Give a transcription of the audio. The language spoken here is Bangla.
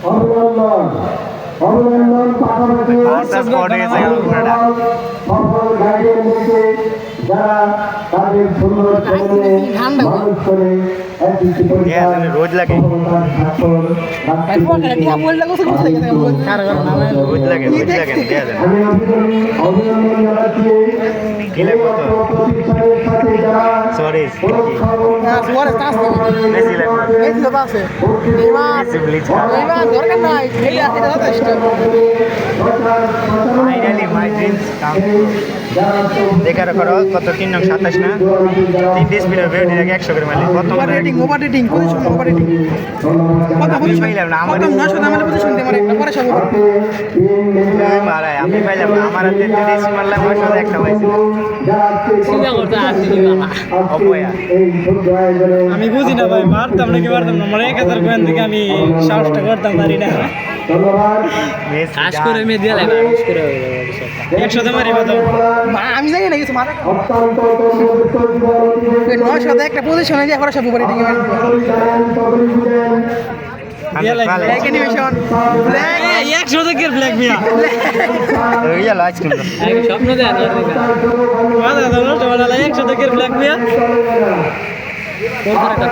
অভিনন্দন অভিনন্দন পাশাপাশি সকল গাইডেন্সকে যারা তাদের সুন্দর ছেলে মানুষ করে रोज लगे sorry finally my dreams come देखार करो कत 3 नং 27 ना 3 স্পিডের বেড এর 100 করে মারলে কত over rating position over rating আমি পাইলাম না আমার 900 দামের পজিশন দিয়ে মানে একটা পরে সব মারাই আমি পাইলাম না আমার হাতে 30 মারলাম 900 একটা পাইছি চিন্তা করতে আসছি বাবা অপয়া আমি বুঝি না ভাই মারতাম নাকি মারতাম না মানে 1000 কোয়েন থেকে আমি সাহসটা করতাম পারি না কাজ করে মে দিয়ে লাগে কাজ করে 100 মারি বাদাম আমি জানি না কিছু মারা 900 একটা পজিশনে দিয়ে পরে সব ওভার রেটিং এ ব্ল্যাক অ্যানিমেশন ব্ল্যাক 100 থেকে ব্ল্যাক মিয়া ইয়া লাইট কিন্তু স্বপ্ন দেয় না মাথা দাও তো বলা 100 থেকে ব্ল্যাক মিয়া কোন একটা